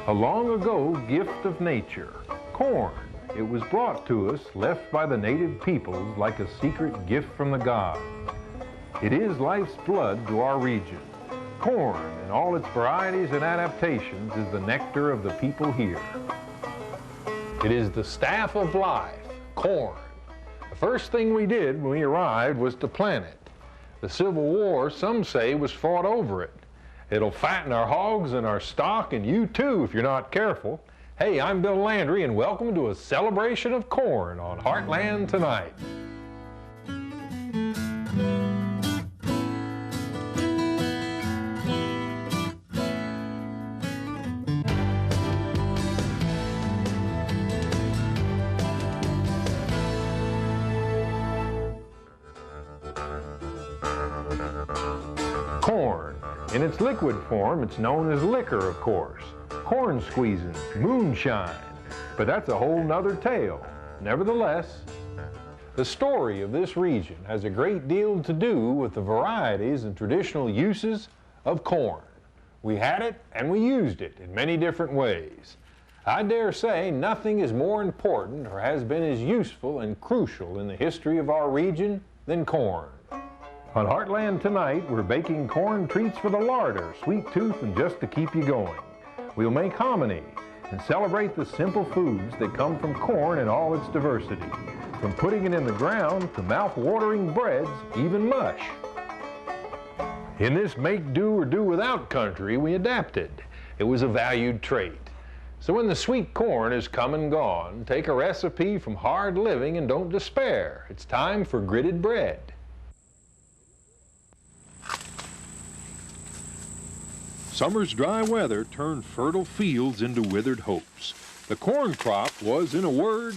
A long ago gift of nature, corn. It was brought to us, left by the native peoples like a secret gift from the gods. It is life's blood to our region. Corn, in all its varieties and adaptations, is the nectar of the people here. It is the staff of life, corn. The first thing we did when we arrived was to plant it. The Civil War, some say, was fought over it. It'll fatten our hogs and our stock, and you too if you're not careful. Hey, I'm Bill Landry, and welcome to a celebration of corn on Heartland Tonight. Corn. In its liquid form, it's known as liquor, of course. Corn squeezing, moonshine. But that's a whole nother tale. Nevertheless, the story of this region has a great deal to do with the varieties and traditional uses of corn. We had it and we used it in many different ways. I dare say nothing is more important or has been as useful and crucial in the history of our region than corn. On Heartland Tonight, we're baking corn treats for the larder, sweet tooth, and just to keep you going. We'll make hominy and celebrate the simple foods that come from corn in all its diversity, from putting it in the ground to mouth-watering breads, even mush. In this make do or do without country, we adapted. It was a valued trait. So when the sweet corn is come and gone, take a recipe from hard living and don't despair. It's time for gritted bread. Summer's dry weather turned fertile fields into withered hopes. The corn crop was, in a word,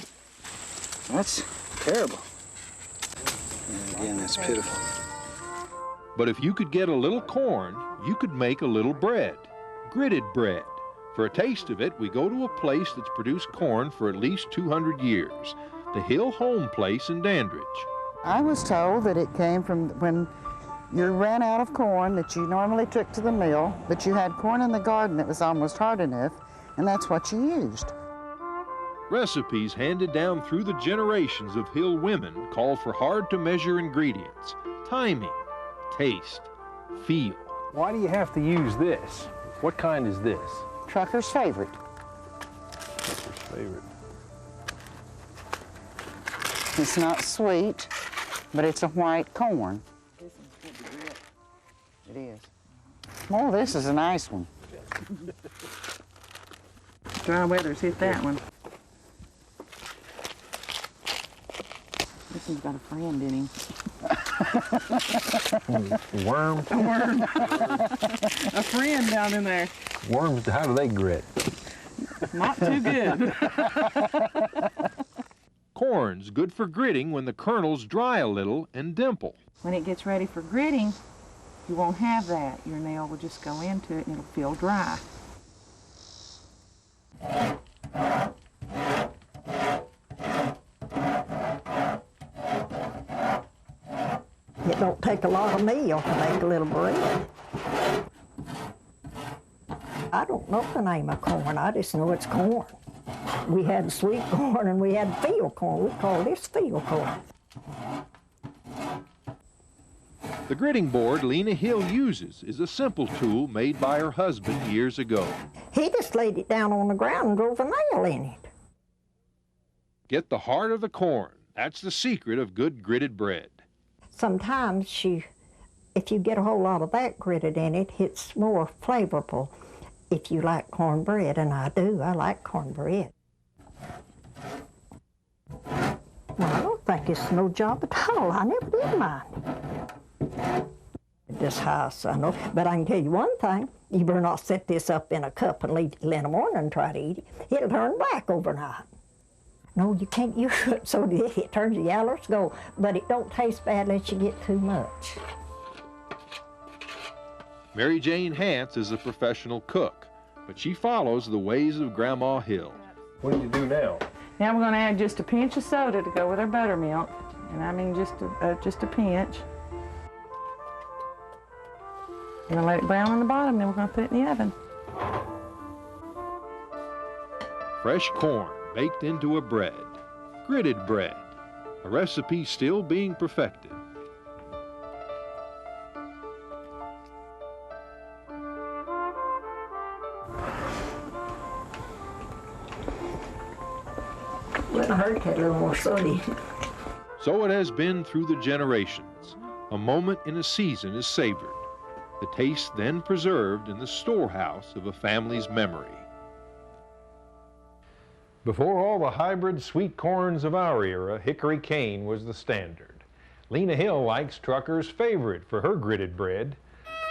that's terrible. And again, that's pitiful. But if you could get a little corn, you could make a little bread, gritted bread. For a taste of it, we go to a place that's produced corn for at least 200 years, the Hill Home Place in Dandridge. I was told that it came from when you ran out of corn that you normally took to the mill, but you had corn in the garden that was almost hard enough, and that's what you used. Recipes handed down through the generations of Hill women call for hard-to-measure ingredients, timing, taste, feel. Why do you have to use this? What kind is this? Trucker's favorite. Trucker's favorite. It's not sweet, but it's a white corn. It is. Oh, this is a nice one. Dry weather's hit that one. This one's got a friend in him. A worm? A worm. A friend down in there. Worms, how do they grit? Not too good. Corn's good for gritting when the kernels dry a little and dimple. When it gets ready for gritting, you won't have that. Your nail will just go into it and it'll feel dry. It don't take a lot of meal to make a little bread. I don't know the name of corn, I just know it's corn. We had sweet corn and we had field corn. We call this field corn. The gritting board Lena Hill uses is a simple tool made by her husband years ago. He just laid it down on the ground and drove a nail in it. Get the heart of the corn. That's the secret of good gritted bread. Sometimes if you get a whole lot of that gritted in it, it's more flavorful if you like cornbread, and I do. I like cornbread. Well, I don't think it's no job at all. I never did mind. This house, I know, but I can tell you one thing. You better not set this up in a cup and leave it in the morning and try to eat it. It'll turn black overnight. No, you can't use it so it turns yellow to gold, but it don't taste bad unless you get too much. Mary Jane Hance is a professional cook, but she follows the ways of Grandma Hill. What do you do now? Now we're going to add just a pinch of soda to go with our buttermilk, and I mean just a pinch. We're going to let it brown on the bottom, then we're going to put it in the oven. fresh corn baked into a bread, gritted bread, a recipe still being perfected. Wouldn't hurt that little more sodium. So it has been through the generations. A moment in a season is savored, the taste then preserved in the storehouse of a family's memory. Before all the hybrid sweet corns of our era, hickory cane was the standard. Lena Hill likes truckers' favorite for her gritted bread.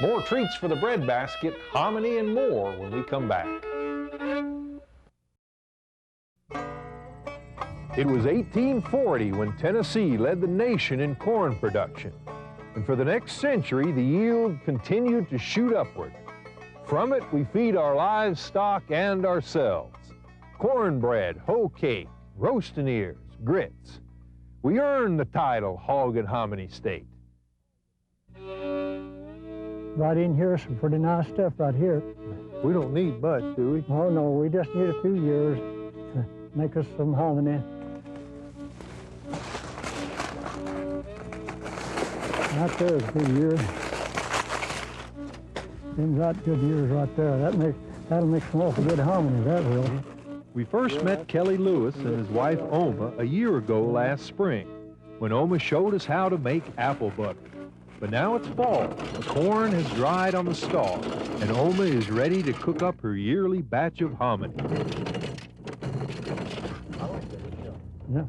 More treats for the bread basket, hominy, and more when we come back. It was 1840 when Tennessee led the nation in corn production. And for the next century, the yield continued to shoot upward. From it, we feed our livestock and ourselves. Cornbread, hoe cake, roasting ears, grits. We earned the title Hog and Hominy State. Right in here, some pretty nice stuff right here. We don't need much, do we? Oh no, we just need a few years to make us some hominy. Right there is a good year. Them right good years right there. That'll make some awful good hominy, that will. We first met Kelly Lewis and his wife Oma a year ago last spring, when Oma showed us how to make apple butter. But now it's fall, the corn has dried on the stalk, and Oma is ready to cook up her yearly batch of hominy. Yeah.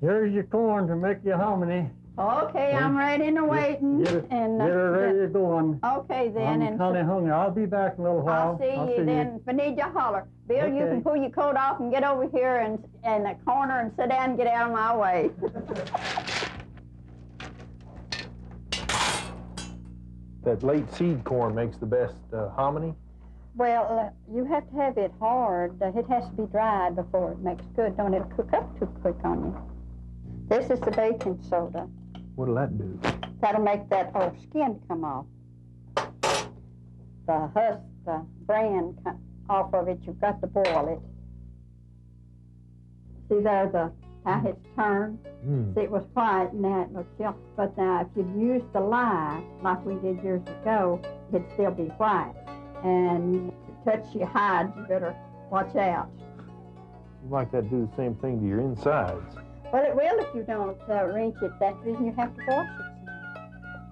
Here's your corn to make your hominy. Okay, I'm ready and waiting. Get her ready to go on. Okay then. I'm kind of hungry. I'll be back in a little while. I'll see you then. If I need you, holler. Bill, you Okay. can pull your coat off and get over here in the corner and sit down and get out of my way. That late seed corn makes the best hominy? Well, you have to have it hard. It has to be dried before it makes good. Don't it cook up too quick on you. This is the baking soda. What'll that do? That'll make that old skin come off. The husk, the bran off of it, you've got to boil it. See there, how it's turned? See, it was white, now it looks yellow. But now, if you'd use the lye, like we did years ago, it'd still be white. And to touch your hide, you better watch out. You like that do the same thing to your insides. Well, it will if you don't rinse it. That's the reason you have to wash it.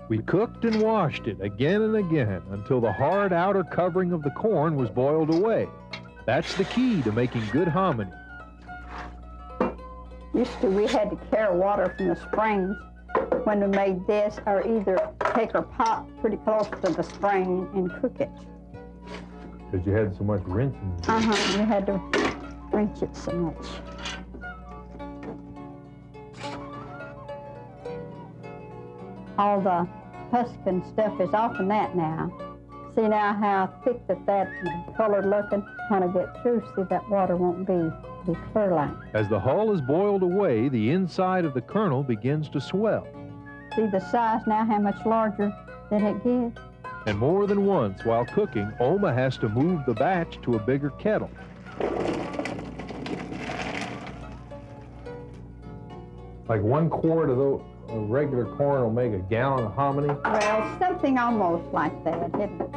We cooked and washed it again and again until the hard outer covering of the corn was boiled away. That's the key to making good hominy. Used to, we had to carry water from the springs when we made this, or either take our pot pretty close to the spring and cook it. Because you had so much rinsing. You had to rinse it so much. All the husk and stuff is off in that now. See now how thick that colored looking. When I get through, see that water won't be clear like. As the hull is boiled away, the inside of the kernel begins to swell. See the size now, how much larger than it gets. And more than once while cooking, Oma has to move the batch to a bigger kettle. Like 1 quart of the regular corn will make a gallon of hominy? Well, something almost like that. It'll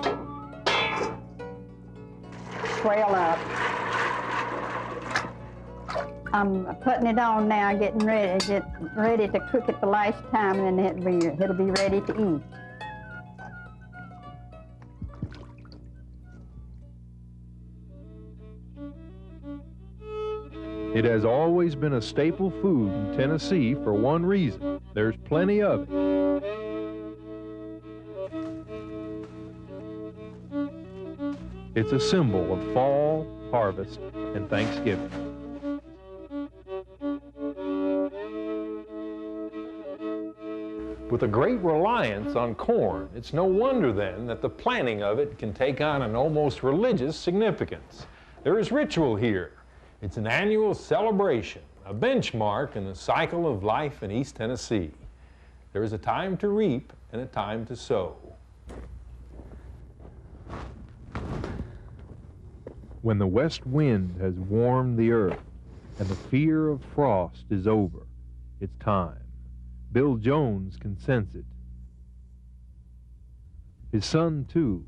swell up. I'm putting it on now, getting ready to cook it the last time, and then it'll be ready to eat. It has always been a staple food in Tennessee for one reason. There's plenty of it. It's a symbol of fall, harvest, and Thanksgiving. With a great reliance on corn, it's no wonder then that the planting of it can take on an almost religious significance. There is ritual here. It's an annual celebration, a benchmark in the cycle of life in East Tennessee. There is a time to reap and a time to sow. When the west wind has warmed the earth and the fear of frost is over, it's time. Bill Jones can sense it. His son, too.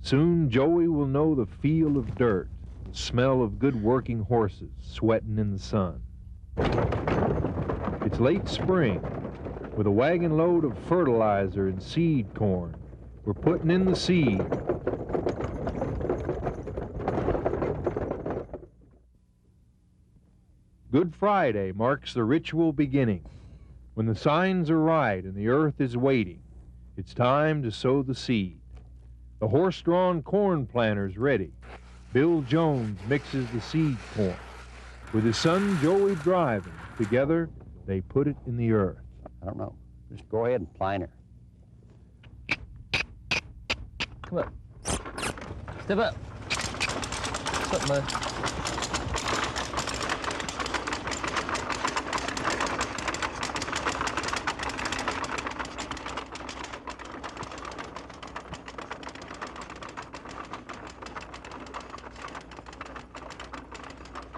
Soon Joey will know the feel of dirt, the smell of good working horses sweating in the sun. It's late spring. With a wagon load of fertilizer and seed corn, we're putting in the seed. Good Friday marks the ritual beginning. When the signs are right and the earth is waiting, it's time to sow the seed. The horse-drawn corn planter's ready. Bill Jones mixes the seed corn. With his son Joey driving, together they put it in the earth. I don't know. Just go ahead and planter. Come up. Step up. Step up, bud.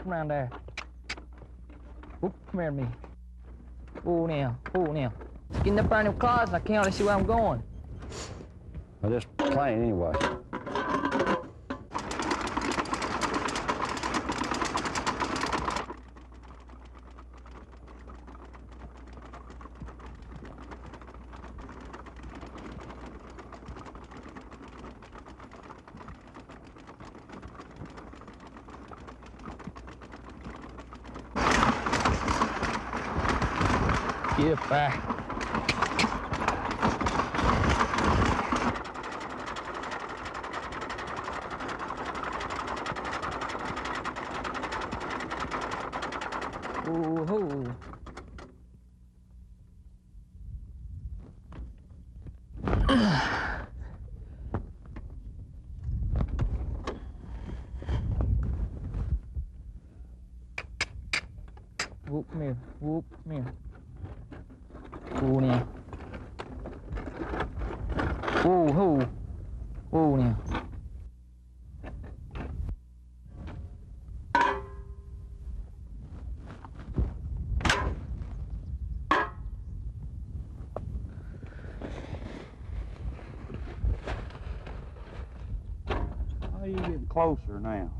Come around there. Whoop, come here to me. Oh, now. Oh, now. Getting up around them clods, I can't hardly see where I'm going. Well, just plant anyway. Get back. Ooh-hoo. Whoop, come here. Whoop, come here. Ooh, now. Ooh-hoo. Ooh, now. How are you getting closer now?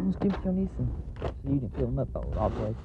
Just dip your knees in so you can fill them up all the way.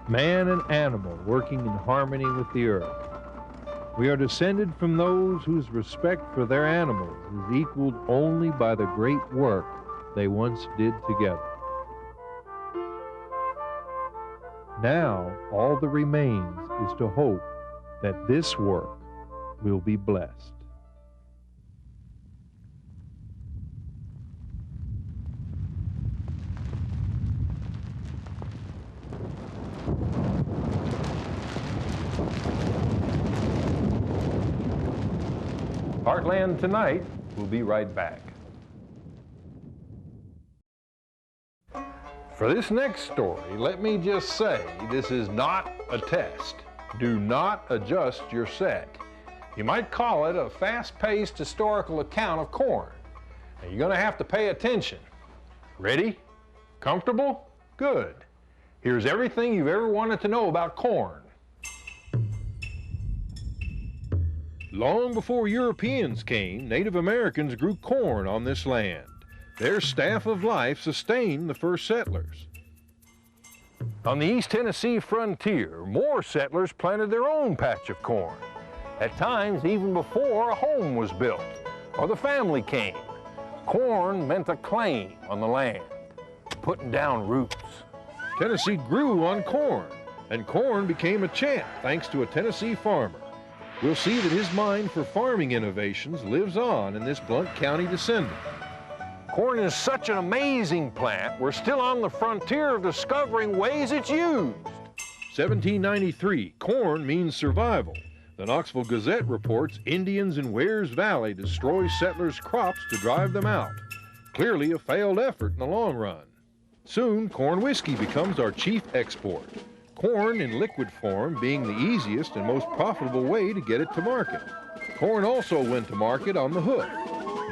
Man and animal working in harmony with the earth. We are descended from those whose respect for their animals is equaled only by the great work they once did together. Now, all that remains is to hope that this work will be blessed. Heartland Tonight will be right back. For this next story, let me just say this is not a test. Do not adjust your set. You might call it a fast-paced historical account of corn. Now, you're going to have to pay attention. Ready? Comfortable? Good. Here's everything you've ever wanted to know about corn. Long before Europeans came, Native Americans grew corn on this land. Their staff of life sustained the first settlers. On the East Tennessee frontier, more settlers planted their own patch of corn. At times, even before a home was built or the family came. Corn meant a claim on the land, putting down roots. Tennessee grew on corn, and corn became a champ thanks to a Tennessee farmer. We'll see that his mind for farming innovations lives on in this Blount County descendant. Corn is such an amazing plant, we're still on the frontier of discovering ways it's used. 1793, corn means survival. The Knoxville Gazette reports Indians in Wears Valley destroy settlers' crops to drive them out. Clearly a failed effort in the long run. Soon, corn whiskey becomes our chief export. Corn in liquid form being the easiest and most profitable way to get it to market. Corn also went to market on the hook.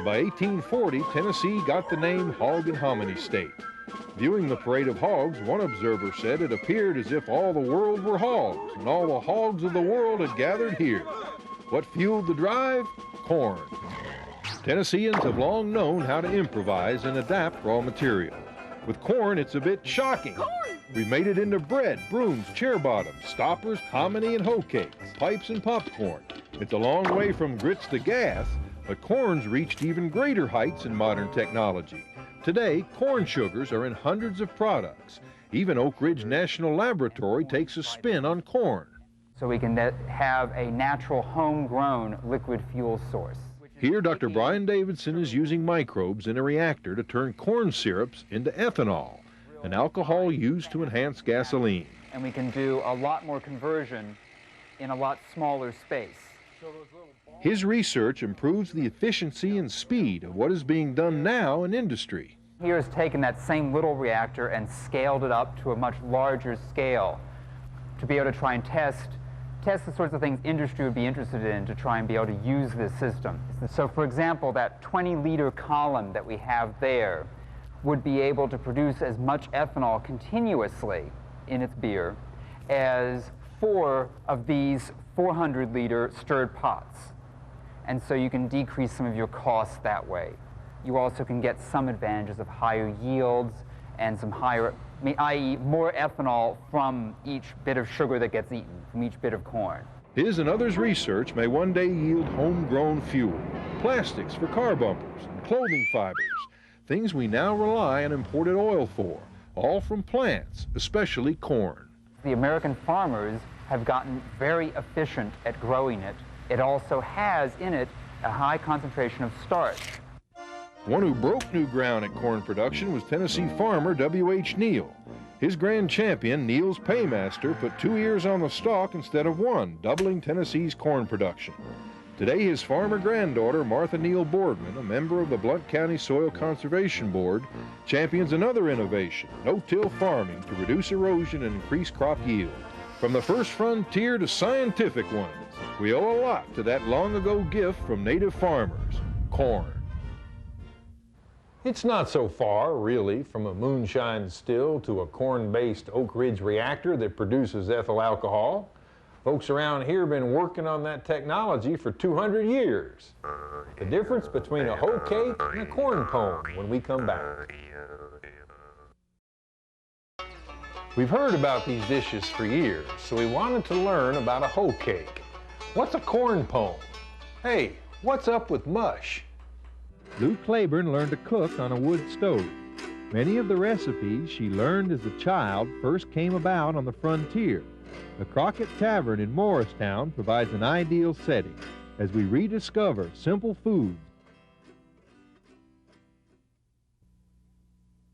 By 1840, Tennessee got the name Hog and Hominy State. Viewing the parade of hogs, one observer said it appeared as if all the world were hogs, and all the hogs of the world had gathered here. What fueled the drive? Corn. Tennesseans have long known how to improvise and adapt raw material. With corn, it's a bit shocking. We made it into bread, brooms, chair bottoms, stoppers, hominy, and hoe cakes, pipes, and popcorn. It's a long way from grits to gas, but corn's reached even greater heights in modern technology. Today, corn sugars are in hundreds of products. Even Oak Ridge National Laboratory takes a spin on corn. So we can have a natural homegrown liquid fuel source. Here, Dr. Brian Davidson is using microbes in a reactor to turn corn syrups into ethanol, an alcohol used to enhance gasoline. And we can do a lot more conversion in a lot smaller space. His research improves the efficiency and speed of what is being done now in industry. He has taken that same little reactor and scaled it up to a much larger scale to be able to try and test the sorts of things industry would be interested in to try and be able to use this system. So for example, that 20-liter column that we have there would be able to produce as much ethanol continuously in its beer as 4 of these 400-liter stirred pots. And so you can decrease some of your costs that way. You also can get some advantages of higher yields and some higher, i.e. more ethanol from each bit of sugar that gets eaten, from each bit of corn. His and others' research may one day yield homegrown fuel, plastics for car bumpers, and clothing fibers, things we now rely on imported oil for, all from plants, especially corn. The American farmers have gotten very efficient at growing it. It also has in it a high concentration of starch. One who broke new ground at corn production was Tennessee farmer W.H. Neal. His grand champion, Neal's paymaster, put 2 ears on the stalk instead of 1, doubling Tennessee's corn production. Today, his farmer granddaughter, Martha Neal Boardman, a member of the Blount County Soil Conservation Board, champions another innovation, no-till farming to reduce erosion and increase crop yield. From the first frontier to scientific ones, we owe a lot to that long-ago gift from native farmers, corn. It's not so far, really, from a moonshine still to a corn-based Oak Ridge reactor that produces ethyl alcohol. Folks around here have been working on that technology for 200 years. The difference between a hoe cake and a corn pone when we come back. We've heard about these dishes for years, so we wanted to learn about a hoe cake. What's a corn pone? Hey, what's up with mush? Lou Claiborne learned to cook on a wood stove. Many of the recipes she learned as a child first came about on the frontier. The Crockett Tavern in Morristown provides an ideal setting as we rediscover simple foods.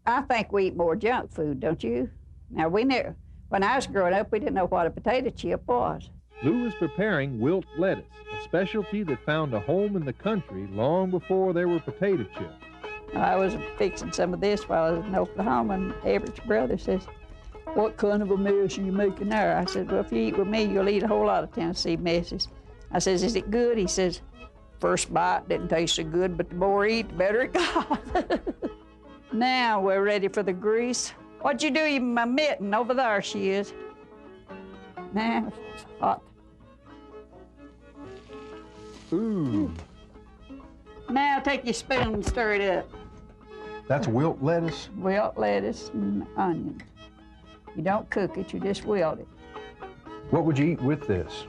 I think we eat more junk food, don't you? Now, when I was growing up, we didn't know what a potato chip was. Lou was preparing wilt lettuce, a specialty that found a home in the country long before there were potato chips. I was fixing some of this while I was in Oklahoma, and Everett's brother says, "What kind of a mess are you making there?" I said, "Well, if you eat with me, you'll eat a whole lot of Tennessee messes." I says, "Is it good?" He says, "First bite didn't taste so good, but the more you eat, the better it got." Now we're ready for the grease. What'd you do, my mitten? Over there she is. Now it's hot. Ooh. Now take your spoon and stir it up. That's wilt lettuce? Wilt lettuce and onions. You don't cook it, you just wilt it. What would you eat with this?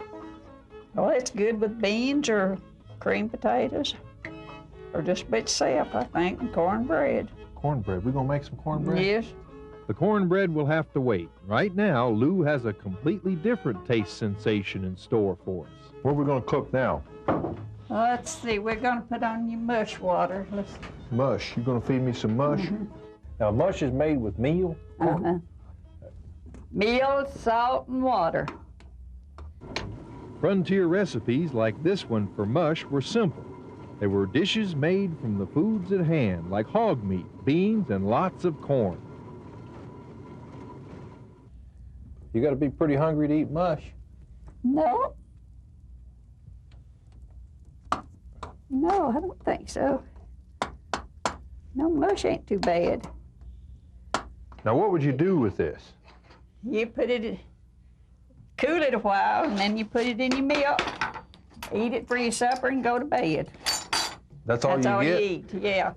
Well, it's good with beans or creamed potatoes, or just by itself, I think, and cornbread. Cornbread. We're gonna make some cornbread? Yes. The cornbread will have to wait. Right now, Lou has a completely different taste sensation in store for us. What are we gonna cook now? Let's see, we're gonna put on your mush water. Mush. You gonna feed me some mush? Now, mush is made with meal? Meal, salt, and water. Frontier recipes like this one for mush were simple. They were dishes made from the foods at hand, like hog meat, beans, and lots of corn. You got to be pretty hungry to eat mush. No. No, I don't think so. No, mush ain't too bad. Now, what would you do with this? You put it, cool it a while, and then you put it in your milk, eat it for your supper, and go to bed. That's all That's all you get? you eat, yeah.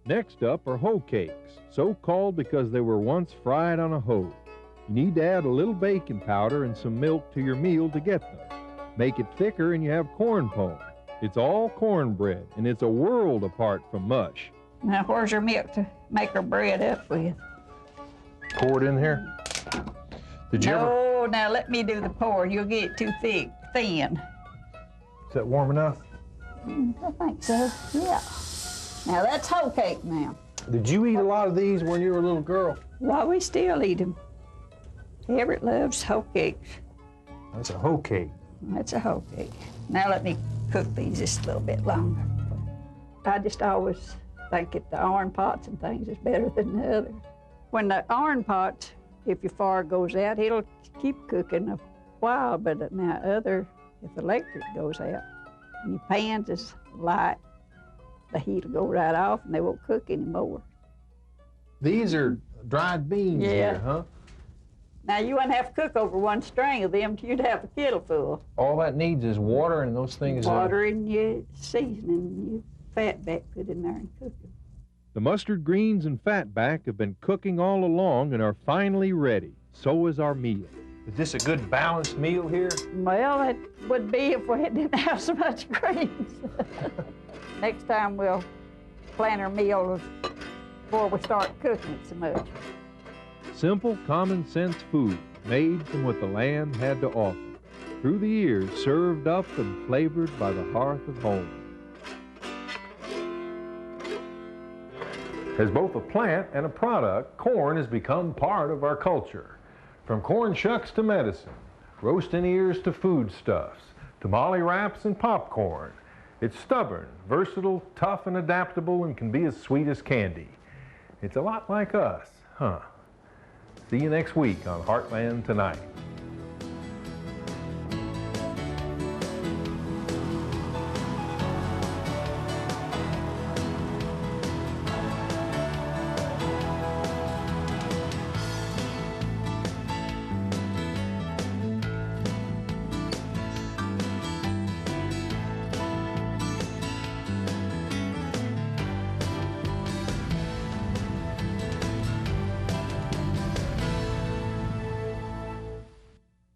Next up are hoe cakes, so called because they were once fried on a hoe. You need to add a little baking powder and some milk to your meal to get them. Make it thicker and you have corn pone. It's all cornbread, and it's a world apart from mush. Now, where's your milk to make our bread up with? Pour it in here. Did you ever? No, now let me do the pour. You'll get it too thick, thin. Is that warm enough? I think so, yeah. Now that's hoe cake now. Did you eat a lot of these when you were a little girl? Why, we still eat them. Everett loves hoe cakes. That's a hoe cake. That's a hoe cake. Now let me cook these just a little bit longer. I just always think that the iron pots and things is better than the other. When the iron pot, if your fire goes out, it'll keep cooking a while, but now if the electric goes out, and your pans is light, the heat will go right off and they won't cook anymore. These are dried beans here, huh? Now you wouldn't have to cook over one string of them, you'd have a kettle full. All that needs is water and those things. Water and your seasoning, your fat back, put in there and cook them. The mustard greens and fatback have been cooking all along and are finally ready. So is our meal. Is this a good balanced meal here? Well, it would be if we didn't have so much greens. Next time we'll plan our meals before we start cooking it so much. Simple, common sense food made from what the land had to offer. Through the years, served up and flavored by the hearth of home. As both a plant and a product, corn has become part of our culture. From corn shucks to medicine, roasting ears to foodstuffs, tamale wraps and popcorn. It's stubborn, versatile, tough and adaptable, and can be as sweet as candy. It's a lot like us, huh? See you next week on Heartland Tonight.